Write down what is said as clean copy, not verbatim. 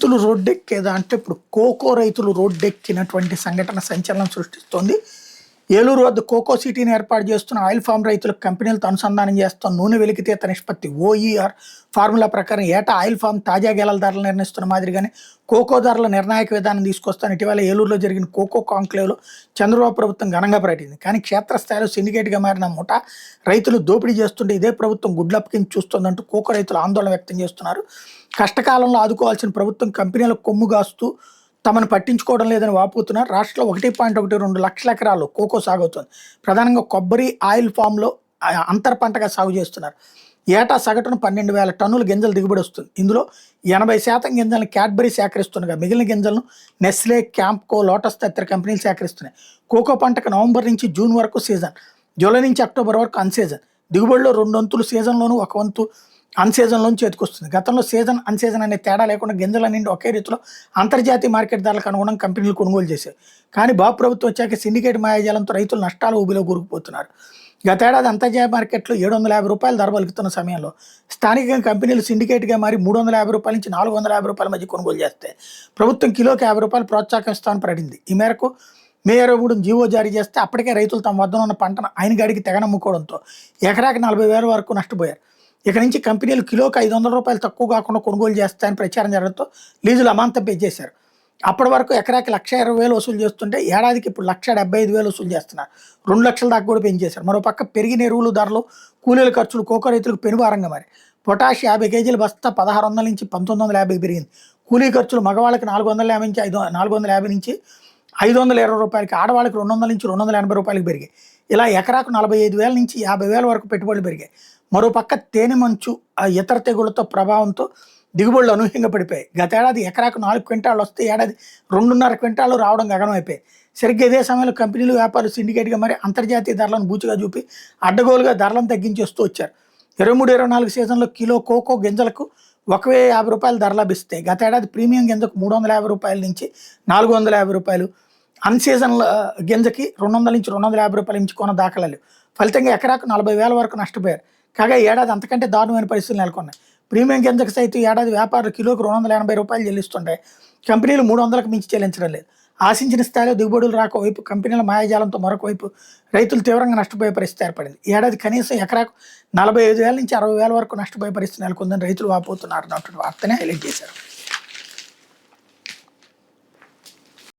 రైతులు రోడ్డెక్కేదా అంటే ఇప్పుడు కోకో రైతులు రోడ్డెక్కినటువంటి సంఘటన సంచలనం సృష్టిస్తోంది. ఏలూరు వద్ద కోకో సిటీని ఏర్పాటు చేస్తున్న ఆయిల్ ఫామ్ రైతులకు కంపెనీలతో అనుసంధానం చేస్తున్న నూనె వెలికితీత నిష్పత్తి ఓఈఆర్ ఫార్ములా ప్రకారం ఏటా ఆయిల్ ఫామ్ తాజా గేలల ధరలు నిర్ణయిస్తున్న మాదిరిగానే కోకో ధరల నిర్ణాయక విధానం తీసుకొస్తాను ఇటీవల ఏలూరులో జరిగిన కోకో కాంక్లేవ్లో చంద్రబాబు ప్రభుత్వం ఘనంగా ప్రకటించింది. కానీ క్షేత్రస్థాయిలో సిండికేట్గా మారిన ముఠా రైతులు దోపిడీ చేస్తుంటే ఇదే ప్రభుత్వం గుడ్లప్పకించి చూస్తోందంటూ కోకో రైతులు ఆందోళన వ్యక్తం చేస్తున్నారు. కష్టకాలంలో ఆదుకోవాల్సిన ప్రభుత్వం కంపెనీలకు కొమ్ము కాస్తూ తమను పట్టించుకోవడం లేదని వాపోతున్నారు. రాష్ట్రంలో 1.12 లక్షల ఎకరాలు కోకో సాగవుతుంది. ప్రధానంగా కొబ్బరి ఆయిల్ ఫామ్లో అంతర పంటగా సాగు చేస్తున్నారు. ఏటా సగటున 12,000 టన్నుల గింజలు దిగుబడి వస్తుంది. ఇందులో 80% గింజలను క్యాడ్బరీ సేకరిస్తుండగా మిగిలిన గింజలను నెస్లే, క్యాంప్కో, లోటస్ తదితర కంపెనీలు సేకరిస్తున్నాయి. కోకో పంటకు నవంబర్ నుంచి జూన్ వరకు సీజన్, జూలై నుంచి అక్టోబర్ వరకు అన్సీజన్. దిగుబడిలో 2 వంతులు సీజన్లోనూ 1 వంతు అన్సీజన్లోని చేతికొస్తుంది. గతంలో సీజన్ అన్సీజన్ అనే తేడా లేకుండా గింజలన్నింటి ఒకే రీతిలో అంతర్జాతీయ మార్కెట్ ధరలకు అనుగుణంగా కంపెనీలు కొనుగోలు చేశాయి. కానీ బాబు ప్రభుత్వం వచ్చాక సిండికేట్ మాయాజాలంతో రైతులు నష్టాల ఊబిలో కూరుకుపోతున్నారు. గతేడాది అంతర్జాతీయ మార్కెట్లో ₹750 ధర పలుకుతున్న సమయంలో స్థానికంగా కంపెనీలు సిండికేట్గా మారి ₹350 నుంచి ₹450 మధ్య కొనుగోలు చేస్తాయి. ప్రభుత్వం కిలోకి ₹50 ప్రోత్సాహం ఇస్తామని ప్రకటించింది. ఈ మేరకు మే 23 జీవో జారీ చేస్తే అప్పటికే రైతులు తమ వద్ద ఉన్న పంటను ఆయన గడికి తెగనమ్ముకోవడంతో ఎకరాకి 40,000 వరకు నష్టపోయారు. ఇక నుంచి కంపెనీలు కిలోకి ₹500 తక్కువ కాకుండా కొనుగోలు చేస్తాయని ప్రచారం జరగడంతో లీజులు అమాంతం పెంచేశారు. అప్పటి వరకు ఎకరాకి 1,20,000 వసూలు చేస్తుంటే ఏడాదికి ఇప్పుడు 1,75,000 వసూలు చేస్తున్నారు. 2 లక్షల దాకా కూడా పెంచేశారు. మరోపక్క పెరిగిన ఎరువులు ధరలు, కూలీల ఖర్చులు కోకో రైతులకు పెనుభారంగా మారి పొటాష్ 50 కేజీల బస్తా 1,600 నుంచి 1,950 పెరిగింది. కూలీ ఖర్చులు మగవాళ్ళకి 450 నుంచి 520 ఆడవాళ్ళకి 200 నుంచి ₹280 పెరిగాయి. ఇలా ఎకరాకు 45,000 నుంచి 50,000 వరకు పెట్టుబడులు పెరిగాయి. మరోపక్క తేనె మంచు ఇతర తెగుళ్లతో ప్రభావంతో దిగుబడులు అనూహ్యంగా పడిపోయాయి. గతేడాది ఎకరాకు 4 క్వింటాలు వస్తే ఏడాది 2.5 క్వింటాలు రావడం గగనం అయిపోయాయి. సరిగ్గా ఇదే సమయంలో కంపెనీలు, వ్యాపారులు సిండికేట్గా మరి అంతర్జాతీయ ధరలను బూచిగా చూపి అడ్డగోలుగా ధరలను తగ్గించేస్తూ వచ్చారు. 23-24 సీజన్లో కిలో కోకో గింజలకు ₹1,050 ధర లభిస్తే గతేడాది ప్రీమియం గింజకు ₹350 నుంచి ₹450, అన్సీజన్ గింజకి ₹200 నుంచి ₹250 నుంచి కొన్న దాఖలాలు. ఫలితంగా ఎకరాకు 40,000 వరకు నష్టపోయారు. కాగా ఏడాది అంతకంటే దారుణమైన పరిస్థితులు నెలకొన్నాయి. ప్రీమియం గింజకు సైతం ఏడాది వ్యాపారులు కిలోకి ₹280 చెల్లిస్తుంటాయి. కంపెనీలు 300కు మించి చెల్లించడం లేదు. ఆశించిన స్థాయిలో దిగుబడులు రాక వైపు కంపెనీల మాయాజాలంతో మరొక వైపు రైతులు తీవ్రంగా నష్టపోయే పరిస్థితి ఏర్పడింది. ఏడాది కనీసం ఎకరాకు 45,000 నుంచి 60,000 వరకు నష్టపోయే పరిస్థితి నెలకొందని రైతులు వాపోతున్నారు అన్నటువంటి వార్తనే హైలైట్ చేశారు.